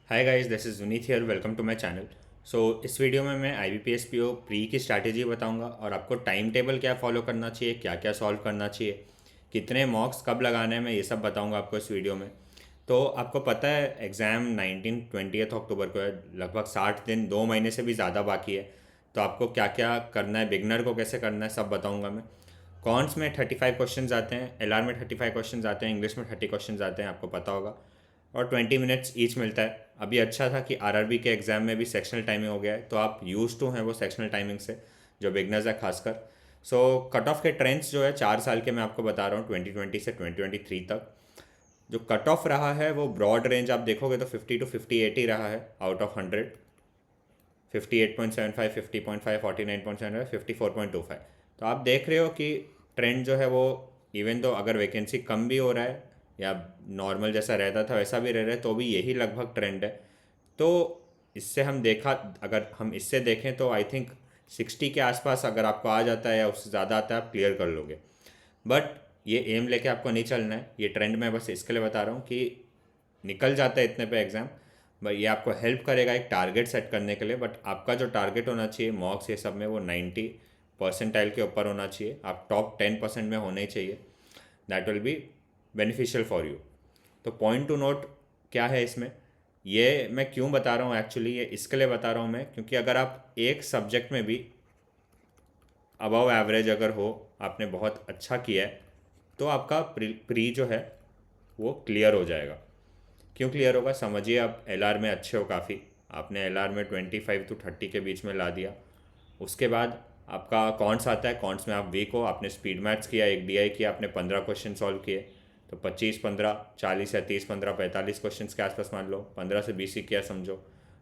Hi guys, this is Vineet here. Welcome to my channel. इस video में मैं IBPS PO pre की strategy बताऊंगा और आपको टाइम टेबल क्या फॉलो करना चाहिए, क्या क्या सॉल्व करना चाहिए, कितने मॉक्स कब लगाने हैं, मैं ये सब बताऊंगा आपको इस वीडियो में। तो आपको पता है एग्ज़ाम 19-20 अक्टूबर को है। लगभग 60 दिन, 2 महीने से भी ज़्यादा बाकी है। तो आपको क्या क्या करना है, बिगनर को कैसे करना है, सब बताऊँगा मैं। कॉन्स में 35 क्वेश्चन आते हैं, LR में 35 क्वेश्चन आते हैं, इंग्लिश में 30 क्वेश्चन आते हैं, आपको पता होगा। और 20 मिनट्स ईच मिलता है। अभी अच्छा था कि RRB के एग्ज़ाम में भी सेक्शनल टाइमिंग हो गया है, तो आप यूज टू हैं वो सेक्शनल टाइमिंग से, जो बिगनर्स है खासकर। कट ऑफ के ट्रेंड्स जो है 4 साल के मैं आपको बता रहा हूँ, 2020 से 2023 तक। जो कट ऑफ रहा है वो ब्रॉड रेंज आप देखोगे तो 50 to 58 ही रहा है आउट ऑफ 100। 58.75, 50.5, 49.75, 54.25। तो आप देख रहे हो कि ट्रेंड जो है वो, इवन तो अगर वैकेंसी कम भी हो रहा है या नॉर्मल जैसा रहता था वैसा भी रह रहा है, तो भी यही लगभग ट्रेंड है। तो इससे हम देखा, अगर हम इससे देखें तो आई थिंक 60 के आसपास अगर आपको आ जाता है या उससे ज़्यादा आता है, आप क्लियर कर लोगे। बट ये एम लेके आपको नहीं चलना है, ये ट्रेंड मैं बस इसके लिए बता रहा हूँ कि निकल जाता है इतने पे एग्ज़ाम। बट ये आपको हेल्प करेगा एक टारगेट सेट करने के लिए। बट आपका जो टारगेट होना चाहिए मॉक्स ये सब में, वो 90 परसेंटाइल के ऊपर होना चाहिए। आप टॉप 10% में होने ही चाहिए। That will be beneficial for you. तो पॉइंट टू नोट क्या है इसमें, ये मैं क्यों बता रहा हूँ, एक्चुअली ये इसके लिए बता रहा हूँ मैं, क्योंकि अगर आप एक सब्जेक्ट में भी अबव एवरेज अगर हो, आपने बहुत अच्छा किया है, तो आपका प्री जो है वो क्लियर हो जाएगा। क्यों क्लियर होगा समझिए। आप LR में अच्छे हो काफ़ी, आपने LR में 25 to 30 के बीच में ला दिया। उसके बाद आपका कॉन्ट्स आता है, कॉन्ट्स में आप वीक हो, आपने स्पीड मैथ्स किया, एक DI किया, आपने 15 क्वेश्चन सॉल्व किए। तो 25, 15, 40 या 30, 15, 45 क्वेश्चन के आसपास मान लो, 15 से 20 ही किया समझो,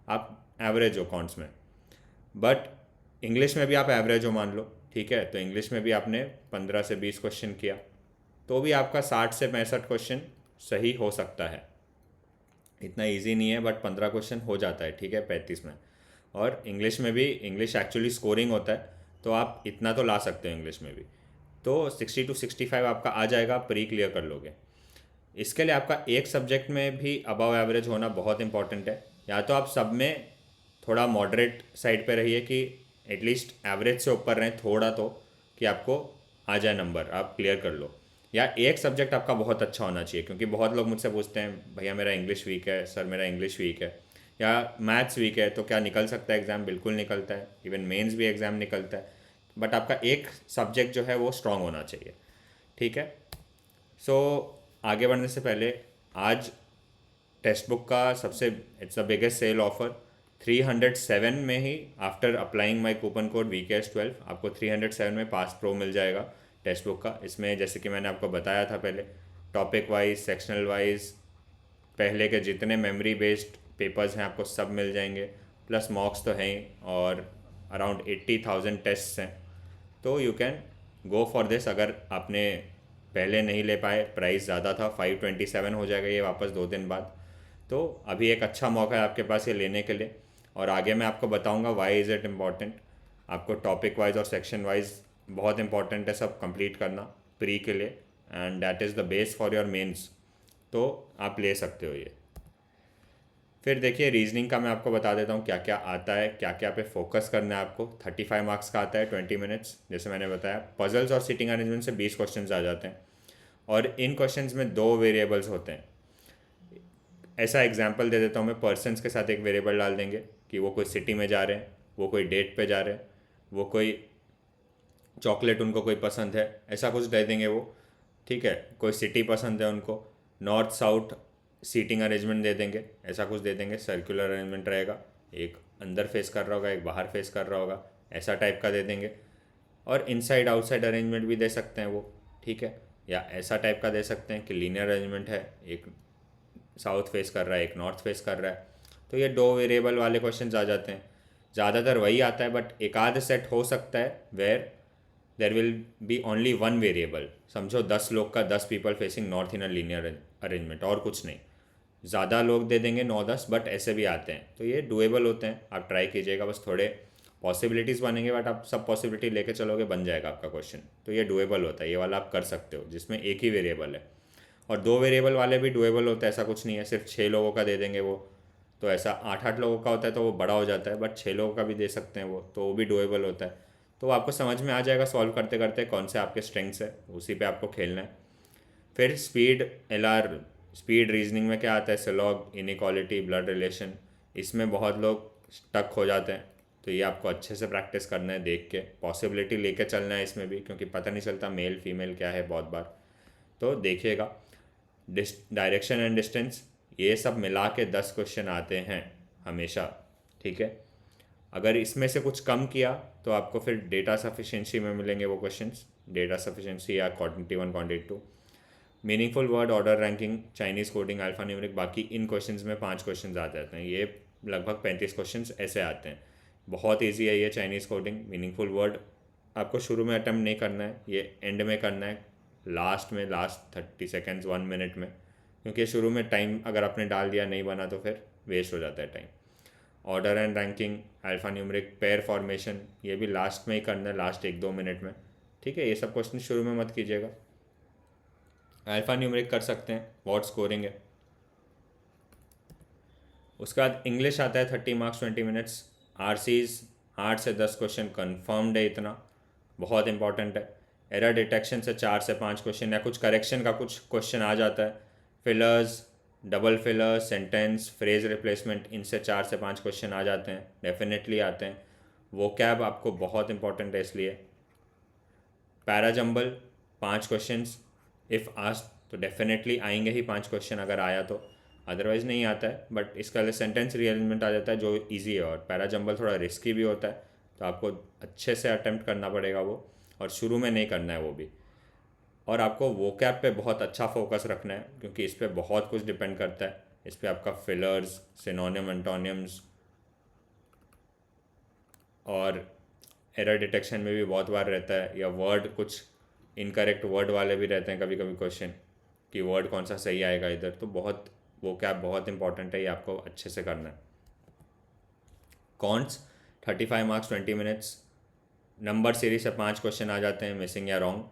आप एवरेज हो कॉन्ट्स में। बट इंग्लिश में भी आप एवरेज हो मान लो, ठीक है। तो इंग्लिश में भी आपने 15 से 20 क्वेश्चन किया, तो भी आपका 60 से 65 क्वेश्चन सही हो सकता है। इतना इजी नहीं है, बट 15 क्वेश्चन हो जाता है, ठीक है, 35 में। और इंग्लिश में भी, इंग्लिश एक्चुअली स्कोरिंग होता है, तो आप इतना तो ला सकते हो इंग्लिश में भी। तो 60 to 65 आपका आ जाएगा, आप प्री क्लियर कर लोगे। इसके लिए आपका एक सब्जेक्ट में भी अबव एवरेज होना बहुत इंपॉर्टेंट है। या तो आप सब में थोड़ा मॉडरेट साइड पे रहिए कि एटलीस्ट एवरेज से ऊपर रहें थोड़ा, तो कि आपको आ जाए नंबर, आप क्लियर कर लो। या एक सब्जेक्ट आपका बहुत अच्छा होना चाहिए, क्योंकि बहुत लोग मुझसे पूछते हैं भैया मेरा इंग्लिश वीक है, सर मेरा इंग्लिश वीक है या मैथ्स वीक है, तो क्या निकल सकता है एग्ज़ाम? बिल्कुल निकलता है, इवन मेंस भी एग्ज़ाम निकलता है। बट आपका एक सब्जेक्ट जो है वो स्ट्रांग होना चाहिए, ठीक है। सो आगे बढ़ने से पहले, आज टेक्स्ट बुक का सबसे, it's the biggest sale offer. 307 में ही, after applying my coupon code VKS12, आपको 307 में पास प्रो मिल जाएगा टेक्स्ट बुक का। इसमें जैसे कि मैंने आपको बताया था पहले, टॉपिक वाइज, सेक्शनल वाइज, पहले के जितने मेमोरी बेस्ड पेपर्स हैं आपको सब मिल जाएंगे। प्लस मॉक्स तो हैं ही, और अराउंड 80,000 टेस्ट्स हैं। तो you can go for this. अगर आपने पहले नहीं ले पाए, प्राइस ज़्यादा था, 527 हो जाएगा ये वापस 2 दिन बाद। तो अभी एक अच्छा मौका है आपके पास ये लेने के लिए। और आगे मैं आपको बताऊंगा वाई इज़ इट इम्पॉर्टेंट। आपको टॉपिक वाइज और सेक्शन वाइज बहुत इंपॉर्टेंट है सब कंप्लीट करना प्री के लिए, and that is the base for your mains. तो आप ले सकते हो ये। फिर देखिए रीजनिंग का मैं आपको बता देता हूँ क्या क्या आता है, क्या क्या पे फोकस करना है आपको। 35 मार्क्स का आता है, 20 मिनट्स, जैसे मैंने बताया। पजल्स और सीटिंग अरेंजमेंट से 20 क्वेश्चन आ जाते हैं, और इन क्वेश्चंस में दो वेरिएबल्स होते हैं। ऐसा एग्जांपल दे देता हूँ मैं, पर्सनस के साथ एक वेरिएबल डाल देंगे कि वो कोई सिटी में जा रहे हैं, वो कोई डेट पे जा रहे हैं, वो कोई चॉकलेट उनको कोई पसंद है, ऐसा कुछ दे देंगे वो, ठीक है। कोई सिटी पसंद है उनको, north south seating arrangement they देंगे, ऐसा कुछ दे देंगे। सर्कुलर अरेंजमेंट रहेगा, एक अंदर फेस कर रहा होगा, एक बाहर फेस कर रहा होगा, ऐसा टाइप का दे देंगे। और इनसाइड आउटसाइड अरेंजमेंट भी दे सकते हैं वो, ठीक है। या ऐसा टाइप का दे सकते हैं कि लीनियर अरेंजमेंट है, एक साउथ फेस कर रहा है, एक नॉर्थ फेस कर रहा है। तो ये दो वेरिएबल वाले क्वेश्चन आ जाते हैं। ज़्यादातर वही आता है, बट एक आध सेट हो सकता है where there will be only one variable. समझो 10 लोग का 10 people facing north in a linear arrangement, और कुछ नहीं। ज़्यादा लोग दे देंगे 9-10, बट ऐसे भी आते हैं। तो ये डुएबल होते हैं, आप ट्राई कीजिएगा। बस थोड़े पॉसिबिलिटीज़ बनेंगे, बट आप सब पॉसिबिलिटी लेके चलोगे, बन जाएगा आपका क्वेश्चन। तो ये डुएबल होता है, ये वाला आप कर सकते हो जिसमें एक ही वेरिएबल है। और दो वेरिएबल वाले भी डुएबल होते हैं, ऐसा कुछ नहीं है। सिर्फ 6 लोगों का दे देंगे वो, तो ऐसा 8-8 लोगों का होता है तो वो बड़ा हो जाता है, बट 6 लोगों का भी दे सकते हैं वो भी डुएबल होता है। तो वो आपको समझ में आ जाएगा सॉल्व करते करते कौन से आपके स्ट्रेंथ्स है, उसी पे आपको खेलना है। फिर स्पीड, LR, स्पीड रीजनिंग में क्या आता है, सिलॉग, इनइक्वालिटी, ब्लड रिलेशन, इसमें बहुत लोग स्टक हो जाते हैं। तो ये आपको अच्छे से प्रैक्टिस करना है, देख के पॉसिबिलिटी लेके चलना है इसमें भी, क्योंकि पता नहीं चलता मेल फीमेल क्या है बहुत बार। तो देखिएगा, डायरेक्शन एंड डिस्टेंस, ये सब मिला के 10 क्वेश्चन आते हैं हमेशा, ठीक है। अगर इसमें से कुछ कम किया तो आपको फिर डेटा सफिशिएंसी में मिलेंगे वो क्वेश्चंस, डेटा सफिशिएंसी या quantity 1, quantity 2, meaningful word, order ranking, Chinese coding, alpha numeric. बाकी इन क्वेश्चंस में 5 क्वेश्चंस आ जाते हैं, ये लगभग 35 क्वेश्चंस ऐसे आते हैं। बहुत ईजी है ये चाइनीज़ कोडिंग। मीनिंगफुल वर्ड आपको शुरू में अटैम्प्ट नहीं करना है, ये एंड में करना है, लास्ट में, लास्ट 30 सेकेंड्स 1 मिनट में, क्योंकि शुरू में टाइम अगर आपने डाल दिया नहीं बना तो फिर वेस्ट हो जाता है time. Order and ranking, alpha numeric, pair formation, ये भी लास्ट में ही करना है, लास्ट 1-2 मिनट में, ठीक है। ये सब क्वेश्चन शुरू में मत कीजिएगा। अल्फा न्यूमेरिक कर सकते हैं, बहुत स्कोरिंग है। उसके बाद इंग्लिश आता है 30 मार्क्स 20 मिनट्स। RCs 8 से 10 क्वेश्चन कन्फर्म्ड है, इतना बहुत इंपॉर्टेंट है। एरर डिटेक्शन से 4 से 5 क्वेश्चन, या कुछ करेक्शन का कुछ क्वेश्चन आ जाता है। Fillers, double fillers, sentence, phrase replacement, इनसे 4 से 5 क्वेश्चन आ जाते हैं, डेफिनेटली आते हैं। वो कैब आपको बहुत इंपॉर्टेंट है इसलिए। पैराजम्बल 5 क्वेश्चंस, इफ़ आस्ट तो डेफिनेटली आएंगे ही 5 क्वेश्चन अगर आया तो, अदरवाइज़ नहीं आता है। बट इसका सेंटेंस रीअरेंजमेंट आ जाता है जो इजी है, और पैराजम्बल थोड़ा रिस्की भी होता है, तो आपको अच्छे से अटेम्प्ट करना पड़ेगा वो, और शुरू में नहीं करना है वो भी। और आपको वोकैब पे बहुत अच्छा फोकस रखना है, क्योंकि इस पर बहुत कुछ डिपेंड करता है। इस पर आपका फिलर्स, सिनोनिम, एंटोनियम्स, और एरर डिटेक्शन में भी बहुत बार रहता है, या वर्ड कुछ इनकरेक्ट वर्ड वाले भी रहते हैं कभी कभी क्वेश्चन, कि वर्ड कौन सा सही आएगा इधर। तो बहुत वो कैप बहुत इंपॉर्टेंट है, ये आपको अच्छे से करना है। Counts 35 marks 20 minutes. Number series से 5 क्वेश्चन आ जाते हैं, मिसिंग या रॉन्ग।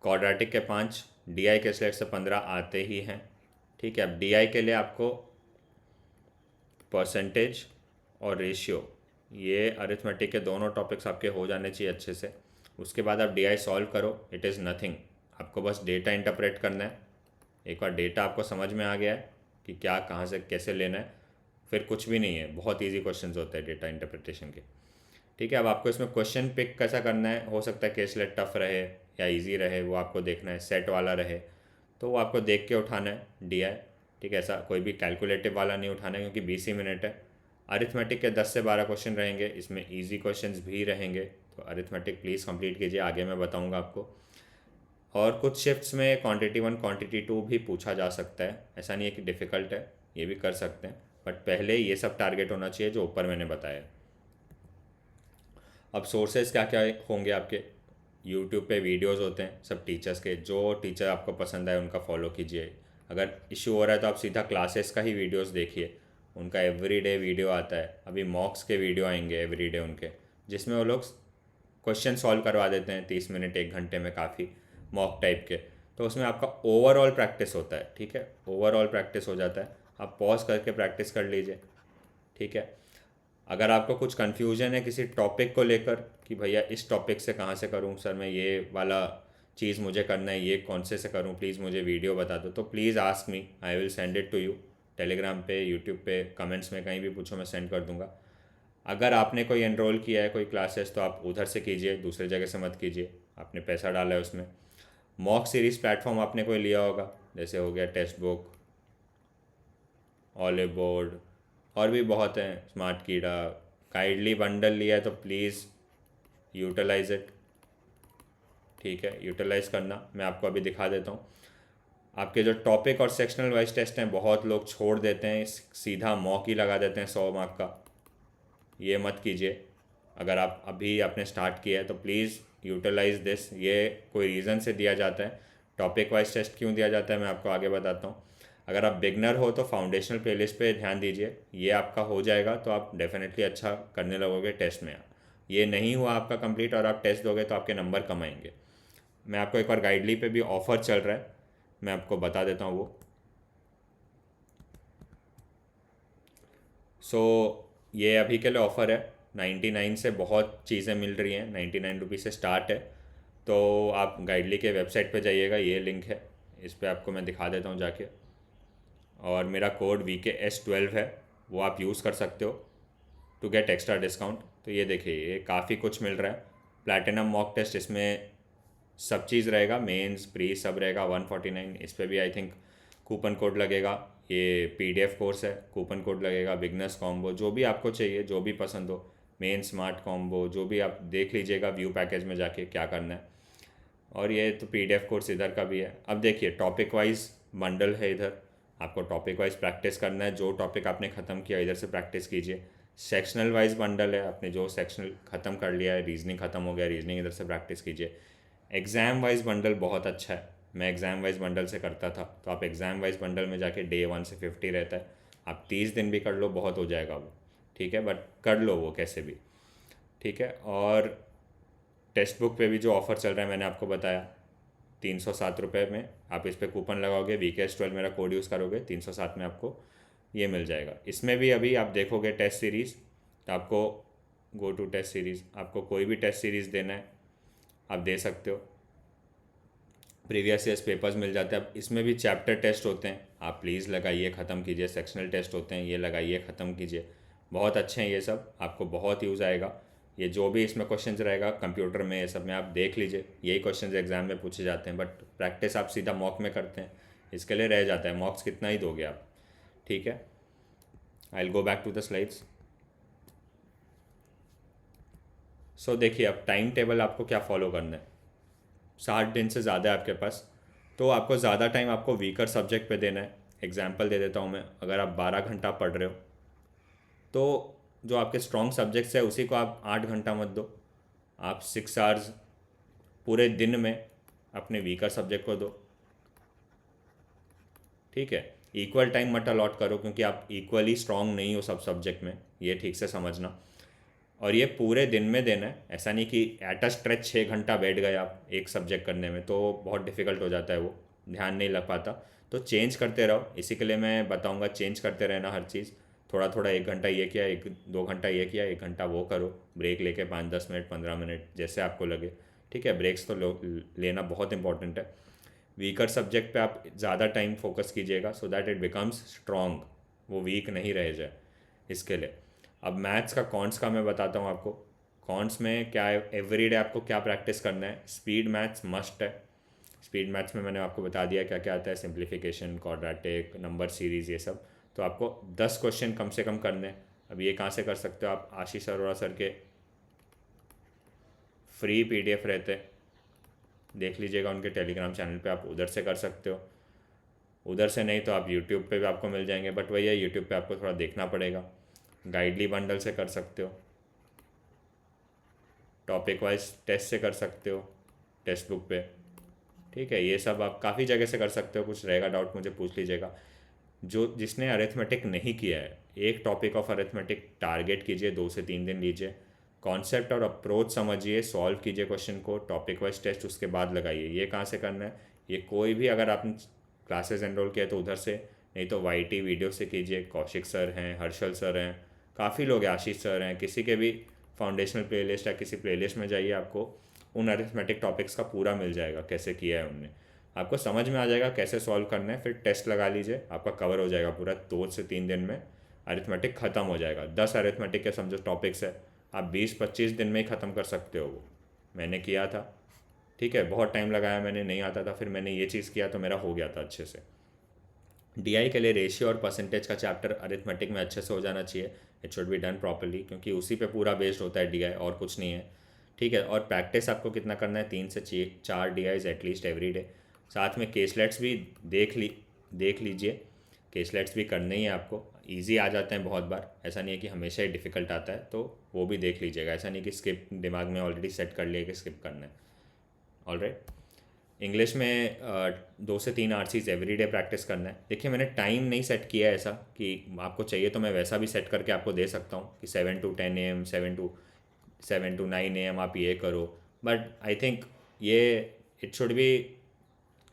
क्वाड्रेटिक के 5, DI के स्लेट से 15 आते ही हैं, ठीक है। अब DI के लिए आपको परसेंटेज और रेशियो, ये अरिथमेटिक के दोनों टॉपिक्स आपके हो जाने चाहिए अच्छे से। उसके बाद आप DI सॉल्व करो, इट इज़ नथिंग, आपको बस डेटा इंटरप्रेट करना है। एक बार डेटा आपको समझ में आ गया है कि क्या कहाँ से कैसे लेना है, फिर कुछ भी नहीं है, बहुत इजी क्वेश्चंस होते हैं डेटा इंटरप्रिटेशन के, ठीक है। अब आपको इसमें क्वेश्चन पिक कैसा करना है, हो सकता है केसलेट टफ रहे या इजी रहे, वो आपको देखना है। सेट वाला रहे तो वो आपको देख के उठाना है DI, ठीक है। ऐसा कोई भी कैलकुलेटिव वाला नहीं उठाना है, क्योंकि 20 ही मिनट है। अरिथमेटिक के 10 से 12 क्वेश्चन रहेंगे, इसमें ईजी क्वेश्चंस भी रहेंगे, तो अरिथमेटिक प्लीज़ कंप्लीट कीजिए, आगे मैं बताऊंगा आपको। और कुछ शिफ्ट्स में क्वांटिटी 1, क्वांटिटी 2 भी पूछा जा सकता है, ऐसा नहीं है कि डिफ़िकल्ट है, ये भी कर सकते हैं, बट पहले ये सब टारगेट होना चाहिए जो ऊपर मैंने बताया। अब सोर्सेज क्या क्या होंगे आपके, यूट्यूब पे वीडियोस होते हैं सब टीचर्स के, जो टीचर आपको पसंद आए उनका फॉलो कीजिए। अगर इशू हो रहा है तो आप सीधा क्लासेस का ही वीडियोस देखिए, उनका एवरीडे वीडियो आता है। अभी मॉक्स के वीडियो आएंगे एवरीडे उनके, जिसमें वो लोग क्वेश्चन सॉल्व करवा देते हैं 30 मिनट 1 घंटे में, काफ़ी मॉक टाइप के। तो उसमें आपका ओवरऑल प्रैक्टिस होता है, ठीक है, ओवरऑल प्रैक्टिस हो जाता है। आप पॉज करके प्रैक्टिस कर लीजिए, ठीक है। अगर आपको कुछ कन्फ्यूजन है किसी टॉपिक को लेकर कि भैया इस टॉपिक से कहाँ से करूँ सर, मैं ये वाला चीज़ मुझे करना है, ये कौन से करूँ, प्लीज़ मुझे वीडियो बता दो, तो please ask me, I will send it to you. Telegram पे, यूट्यूब पे, कमेंट्स में कहीं भी पूछो, मैं सेंड कर दूँगा। अगर आपने कोई एनरोल किया है कोई क्लासेस तो आप उधर से कीजिए, दूसरे जगह से मत कीजिए, आपने पैसा डाला है उसमें। मॉक सीरीज़ प्लेटफॉर्म आपने कोई लिया होगा, जैसे हो गया टेक्स्ट बुक, ऑलिव बोर्ड, और भी बहुत हैं, स्मार्ट कीड़ा, काइडली बंडल लिया है तो प्लीज़ यूटिलाइज इट, ठीक है, यूटिलाइज़ करना। मैं आपको अभी दिखा देता हूँ। आपके जो टॉपिक और सेक्शनल वाइज टेस्ट हैं बहुत लोग छोड़ देते हैं, सीधा मॉक ही लगा देते हैं 100 मार्क का, ये मत कीजिए। अगर आप अभी आपने स्टार्ट किया है तो प्लीज़ यूटिलाइज दिस, ये कोई रीज़न से दिया जाता है। टॉपिक वाइज टेस्ट क्यों दिया जाता है मैं आपको आगे बताता हूँ। अगर आप बिगनर हो तो फाउंडेशनल प्लेलिस्ट पे ध्यान दीजिए, ये आपका हो जाएगा तो आप डेफिनेटली अच्छा करने लगोगे टेस्ट में। ये नहीं हुआ आपका कंप्लीट और आप टेस्ट दोगे तो आपके नंबर कम आएंगे। मैं आपको एक बार गाइडली पे भी ऑफ़र चल रहा है, मैं आपको बता देता हूँ वो। सो ये अभी के लिए ऑफ़र है, 99 से बहुत चीज़ें मिल रही हैं, 99 रुपीज़ से स्टार्ट है। तो आप गाइडली के वेबसाइट पे जाइएगा, ये लिंक है, इस पे आपको मैं दिखा देता हूँ जाके। और मेरा कोड VKS12 है, वो आप यूज़ कर सकते हो टू गेट एक्स्ट्रा डिस्काउंट। तो ये देखिए, ये काफ़ी कुछ मिल रहा है। प्लैटिनम मॉक टेस्ट, इसमें सब चीज़ रहेगा, मेंस प्री सब रहेगा 149। इस पर भी आई थिंक कूपन कोड लगेगा। ये PDF कोर्स है, कूपन कोड लगेगा। बिगनर्स कॉम्बो, जो भी आपको चाहिए, जो भी पसंद हो, मेन स्मार्ट कॉम्बो, जो भी आप देख लीजिएगा व्यू पैकेज में जाके क्या करना है। और ये तो PDF कोर्स इधर का भी है। अब देखिए, टॉपिक वाइज बंडल है इधर, आपको टॉपिक वाइज प्रैक्टिस करना है। जो टॉपिक आपने ख़त्म किया इधर से प्रैक्टिस कीजिए। सेक्शनल वाइज बंडल है, आपने जो सेक्शनल ख़त्म कर लिया है, रीजनिंग ख़त्म हो गया, रीजनिंग इधर से प्रैक्टिस कीजिए। एग्ज़ाम वाइज बंडल बहुत अच्छा है, मैं एग्ज़ाम वाइज बंडल से करता था। तो आप एग्ज़ाम वाइज बंडल में जाके Day 1 से 50 रहता है, आप 30 दिन भी कर लो, बहुत हो जाएगा वो, ठीक है। बट कर लो वो कैसे भी, ठीक है। और टेक्स्ट बुक पे भी जो ऑफ़र चल रहा है मैंने आपको बताया, 307 रुपये में आप इस पर कूपन लगाओगे, VKS12 मेरा कोड यूज़ करोगे, 307 में आपको ये मिल जाएगा। इसमें भी अभी आप देखोगे टेस्ट सीरीज़, तो आपको गो टू टेस्ट सीरीज़, आपको कोई भी टेस्ट सीरीज़ देना है आप दे सकते हो। प्रीवियस ईयर्स पेपर्स मिल जाते हैं। अब इसमें भी चैप्टर टेस्ट होते हैं, आप प्लीज़ लगाइए, ख़त्म कीजिए। सेक्शनल टेस्ट होते हैं, ये लगाइए, ख़त्म कीजिए। बहुत अच्छे हैं ये सब, आपको बहुत यूज़ आएगा। ये जो भी इसमें क्वेश्चंस रहेगा कंप्यूटर में, ये सब में आप देख लीजिए, यही क्वेश्चंस एग्जाम में पूछे जाते हैं। बट प्रैक्टिस आप सीधा मॉक में करते हैं, इसके लिए रह जाता है। मॉक्स कितना ही दोगे आप, ठीक है। I will go back to the slides. So देखिए, अब टाइम टेबल आपको क्या फॉलो करना है। 60 दिन से ज़्यादा है आपके पास, तो आपको ज़्यादा टाइम आपको वीकर सब्जेक्ट पे देना है। एग्जाम्पल दे देता हूँ मैं, अगर आप 12 घंटा पढ़ रहे हो, तो जो आपके स्ट्रॉन्ग सब्जेक्ट्स है उसी को आप 8 घंटा मत दो, आप 6 आवर्स पूरे दिन में अपने वीकर सब्जेक्ट को दो, ठीक है। इक्वल टाइम मत अलॉट करो, क्योंकि आप इक्वली स्ट्रॉन्ग नहीं हो सब सब्जेक्ट में, ये ठीक से समझना। और ये पूरे दिन में देना है, ऐसा नहीं कि एट अ स्ट्रेच 6 घंटा बैठ गए आप एक सब्जेक्ट करने में, तो बहुत डिफ़िकल्ट हो जाता है, वो ध्यान नहीं लग पाता। तो चेंज करते रहो, इसी के लिए मैं बताऊंगा, चेंज करते रहना हर चीज़। थोड़ा थोड़ा 1 घंटा ये किया, 1-2 घंटा ये किया, 1 घंटा वो करो, ब्रेक लेके 5-10 मिनट 15 मिनट जैसे आपको लगे, ठीक है। ब्रेक्स तो लेना बहुत इंपॉर्टेंट है। वीकर सब्जेक्ट पे आप ज़्यादा टाइम फोकस कीजिएगा, so that it becomes strong, वो वीक नहीं रह जाए, इसके लिए। अब मैथ्स का कॉन्ट्स का मैं बताता हूँ आपको। कॉन्ट्स में क्या है, एवरीडे आपको क्या प्रैक्टिस करना है। स्पीड मैथ्स मस्ट है। स्पीड मैथ्स में मैंने आपको बता दिया क्या क्या आता है, सिंप्लीफिकेशन, क्वाड्रेटिक, नंबर सीरीज़, ये सब। तो आपको 10 क्वेश्चन कम से कम करने हैं। अब ये कहाँ से कर सकते हो आप, आशीष अरोड़ा सर के फ्री PDF रहते हैं, देख लीजिएगा उनके टेलीग्राम चैनल पे, आप उधर से कर सकते हो। उधर से नहीं तो आप यूट्यूब पे भी आपको मिल जाएंगे, बट वही है, यूट्यूब पे आपको थोड़ा देखना पड़ेगा। गाइडली बंडल से कर सकते हो, टॉपिक वाइज टेस्ट से कर सकते हो, टेक्स्ट बुक पे, ठीक है। ये सब आप काफ़ी जगह से कर सकते हो, कुछ रहेगा डाउट मुझे पूछ लीजिएगा। जो जिसने अरिथमेटिक नहीं किया है, एक टॉपिक ऑफ अरिथमेटिक टारगेट कीजिए, 2 से 3 दिन लीजिए, कॉन्सेप्ट और अप्रोच समझिए, सॉल्व कीजिए क्वेश्चन को, टॉपिक वाइज टेस्ट उसके बाद लगाइए। ये कहाँ से करना है, ये कोई भी अगर आपने क्लासेस एनरोल किया तो उधर से, नहीं तो YT वीडियो से कीजिए। कौशिक सर हैं, हर्षल सर हैं, काफ़ी लोग हैं, आशीष सर हैं, किसी के भी फाउंडेशनल प्लेलिस्ट या किसी प्लेलिस्ट में जाइए, आपको उन अरिथमेटिक टॉपिक्स का पूरा मिल जाएगा, कैसे किया है उनने, आपको समझ में आ जाएगा कैसे सॉल्व करना है। फिर टेस्ट लगा लीजिए, आपका कवर हो जाएगा पूरा। 2 से 3 दिन में अरिथमेटिक ख़त्म हो जाएगा। 10 अरिथमेटिक के समझो टॉपिक्स है, आप 20-25 दिन में ही ख़त्म कर सकते हो। वो मैंने किया था, ठीक है, बहुत टाइम लगाया, मैंने नहीं आता था, फिर मैंने ये चीज़ किया तो मेरा हो गया था अच्छे से। DI के लिए रेशियो और परसेंटेज का चैप्टर अरिथमेटिक में अच्छे से हो जाना चाहिए। It should be done properly, क्योंकि उसी पे पूरा बेस्ड होता है DI, और कुछ नहीं है, ठीक है। और प्रैक्टिस आपको कितना करना है, 3 से 4 DIs एटलीस्ट एवरी डे। साथ में केसलेट्स भी देख लीजिए, केसलेट्स भी करने ही है आपको। ईजी आ जाते हैं बहुत बार, ऐसा नहीं है कि हमेशा ही डिफ़िकल्ट आता है, तो वो भी देख लीजिएगा। ऐसा नहीं कि स्किप दिमाग में ऑलरेडी सेट कर लिया कि स्किप करना है। ऑलराइट। इंग्लिश में 2 से 3 RCs एवरी डे प्रैक्टिस करना है। देखिए, मैंने टाइम नहीं सेट किया है ऐसा, कि आपको चाहिए तो मैं वैसा भी सेट करके आपको दे सकता हूँ कि 7 to 10 AM, 7 to 9 AM आप ये करो। बट आई थिंक ये it should be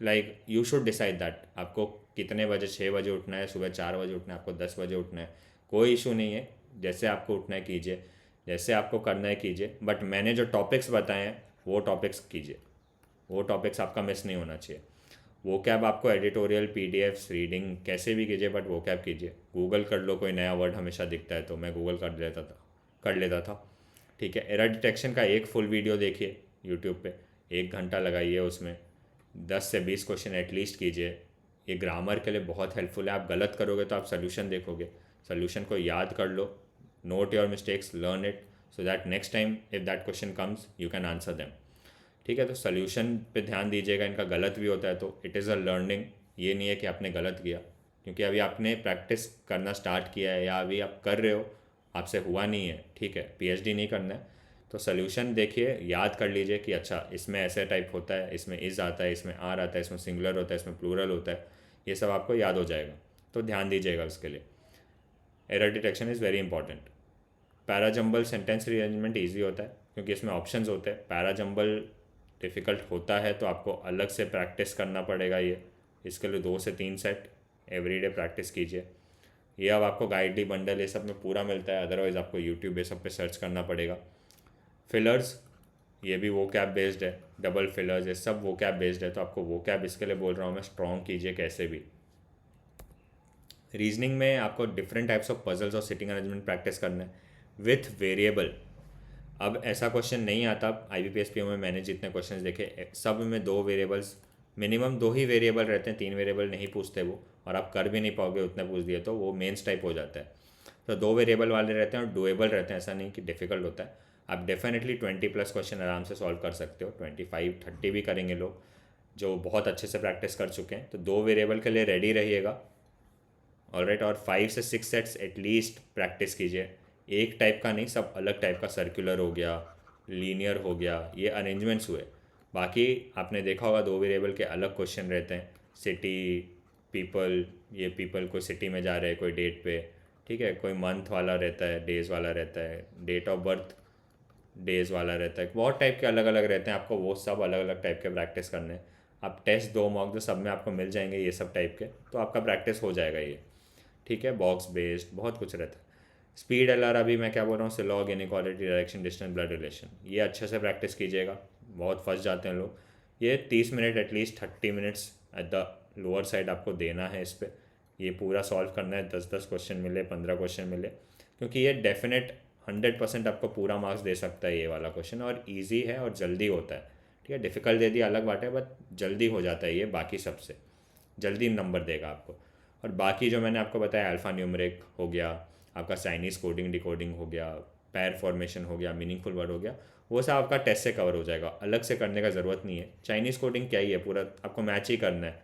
like, you should decide that आपको कितने बजे, 6 बजे उठना है, सुबह 4 बजे उठना है, आपको 10 बजे उठना है। कोई इशू नहीं है, जैसे आपको उठना है कीजिए, जैसे आपको करना है कीजिए, बट मैंने जो टॉपिक्स बताए हैं वो टॉपिक्स कीजिए, वो टॉपिक्स आपका मिस नहीं होना चाहिए। वो कैब आपको एडिटोरियल पीडीएफ्स रीडिंग कैसे भी कीजिए, बट वो कैब कीजिए। गूगल कर लो, कोई नया वर्ड हमेशा दिखता है तो मैं गूगल कर लेता था। ठीक है, एरर डिटेक्शन का एक फुल वीडियो देखिए यूट्यूब पे, 1 घंटा लगाइए, उसमें 10 से 20 क्वेश्चन एटलीस्ट कीजिए। ये ग्रामर के लिए बहुत हेल्पफुल है। आप गलत करोगे तो आप सोल्यूशन देखोगे, सोल्यूशन को याद कर लो, note your mistakes, learn it, so that next time if that question comes you can answer them. ठीक है, तो सोल्यूशन पे ध्यान दीजिएगा। इनका गलत भी होता है तो इट इज़ अ लर्निंग, ये नहीं है कि आपने गलत किया, क्योंकि अभी आपने प्रैक्टिस करना स्टार्ट किया है या अभी आप कर रहे हो, आपसे हुआ नहीं है। ठीक है, पीएचडी नहीं करना है तो सोल्यूशन देखिए, याद कर लीजिए कि अच्छा इसमें ऐसे टाइप होता है, इसमें इज़ आता है, इसमें आर आता है, इसमें सिंगुलर होता है, इसमें प्लूरल होता है, ये सब आपको याद हो जाएगा। तो ध्यान दीजिएगा उसके लिए। Error detection is very important. Parajumble sentence rearrangement easy होता है क्योंकि इसमें ऑप्शंस होते हैं। पैराजम्बल डिफ़िकल्ट होता है तो आपको अलग से प्रैक्टिस करना पड़ेगा। ये इसके लिए 2 से 3 सेट एवरीडे प्रैक्टिस कीजिए। ये अब आपको गाइडली बंडल ये सब में पूरा मिलता है, अदरवाइज़ आपको यूट्यूब ये सब पे सर्च करना पड़ेगा। फिलर्स, ये भी वो कैब बेस्ड है, डबल फिलर्स, ये सब वो कैब बेस्ड है, तो आपको वो कैब इसके लिए बोल रहा हूँ मैं, स्ट्रॉन्ग कीजिए कैसे भी। रीजनिंग में आपको डिफरेंट टाइप्स ऑफ पजल्स और सिटिंग अरेंजमेंट प्रैक्टिस करना है विथ वेरिएबल। अब ऐसा क्वेश्चन नहीं आता IBPS PO में, मैंने जितने क्वेश्चंस देखे सब में 2 वेरिएबल्स, मिनिमम 2 ही वेरिएबल रहते हैं, 3 वेरिएबल नहीं पूछते वो, और आप कर भी नहीं पाओगे उतने पूछ दिए तो वो मेंस टाइप हो जाता है। तो 2 वेरिएबल वाले रहते हैं और डुएबल रहते हैं, ऐसा नहीं कि डिफ़िकल्ट होता है। आप डेफिनेटली 20+ क्वेश्चन आराम से सॉल्व कर सकते हो, 25-30 भी करेंगे लोग जो बहुत अच्छे से प्रैक्टिस कर चुके हैं। तो 2 वेरिएबल के लिए रेडी रहिएगा। ऑलराइट, और 5 से 6 सेट्स एटलीस्ट प्रैक्टिस कीजिए, एक टाइप का नहीं, सब अलग टाइप का, सर्कुलर हो गया, लीनियर हो गया, ये अरेंजमेंट्स हुए। बाकी आपने देखा होगा 2 वेरिएबल के अलग क्वेश्चन रहते हैं, सिटी, पीपल, ये पीपल कोई सिटी में जा रहे हैं कोई डेट पे, ठीक है, कोई मंथ वाला रहता है, डेज वाला रहता है, डेट ऑफ बर्थ डेज वाला रहता है, बहुत टाइप के अलग अलग रहते हैं। आपको वो सब अलग अलग टाइप के प्रैक्टिस करने हैं। आप टेस्ट 2 मॉक जो सब में आपको मिल जाएंगे ये सब टाइप के, तो आपका प्रैक्टिस हो जाएगा ये। ठीक है, बॉक्स बेस्ड बहुत कुछ रहता है। स्पीड LR, अभी मैं क्या बोल रहा हूँ, syllogism, inequality, direction, distance, blood relation, ये अच्छे से प्रैक्टिस कीजिएगा। बहुत फंस जाते हैं लोग। ये 30 minute at least 30 minutes at the lower side आपको देना है इस पर। ये पूरा सॉल्व करना है, 10-10 क्वेश्चन मिले, 15 क्वेश्चन मिले, क्योंकि ये डेफिनेट 100% आपको पूरा मार्क्स दे सकता है ये वाला क्वेश्चन, और ईजी है और जल्दी होता है। ठीक है, डिफ़िकल्ट दे दिया अलग बात है, बट जल्दी हो जाता है ये, बाकी सबसे जल्दी नंबर देगा आपको। और बाकी जो मैंने आपको बताया, अल्फ़ा न्यूमरिक हो गया, आपका चाइनीज़ कोडिंग डिकोडिंग हो गया, पैर फॉर्मेशन हो गया, मीनिंगफुल वर्ड हो गया, वो सब आपका टेस्ट से कवर हो जाएगा, अलग से करने का ज़रूरत नहीं है। चाइनीज़ कोडिंग क्या ही है, पूरा आपको मैच ही करना है।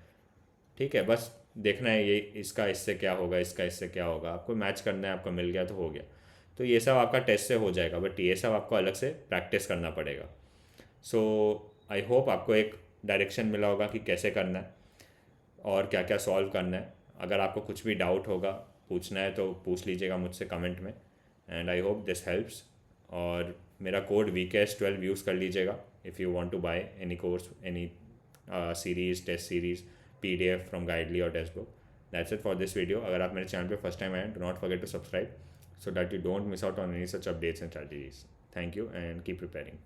ठीक है, बस देखना है ये इसका इससे क्या होगा, इसका इससे क्या होगा, आपको मैच करना है, आपको मिल गया तो हो गया। तो ये सब आपका टेस्ट से हो जाएगा, बट ये सब आपको अलग से प्रैक्टिस करना पड़ेगा। सो आई होप आपको एक डायरेक्शन मिला होगा कि कैसे करना है और क्या क्या सॉल्व करना है। अगर आपको कुछ भी डाउट होगा, पूछना है तो पूछ लीजिएगा मुझसे कमेंट में, and I hope this helps. और मेरा कोड VKS12 यूज़ कर लीजिएगा if you want to buy any course, any series, test series, PDF from Guidely और text book. That's it for this video. अगर आप मेरे चैनल पे फर्स्ट टाइम आए, do not forget to subscribe so that you don't miss out on any such updates and strategies. Thank you and keep preparing.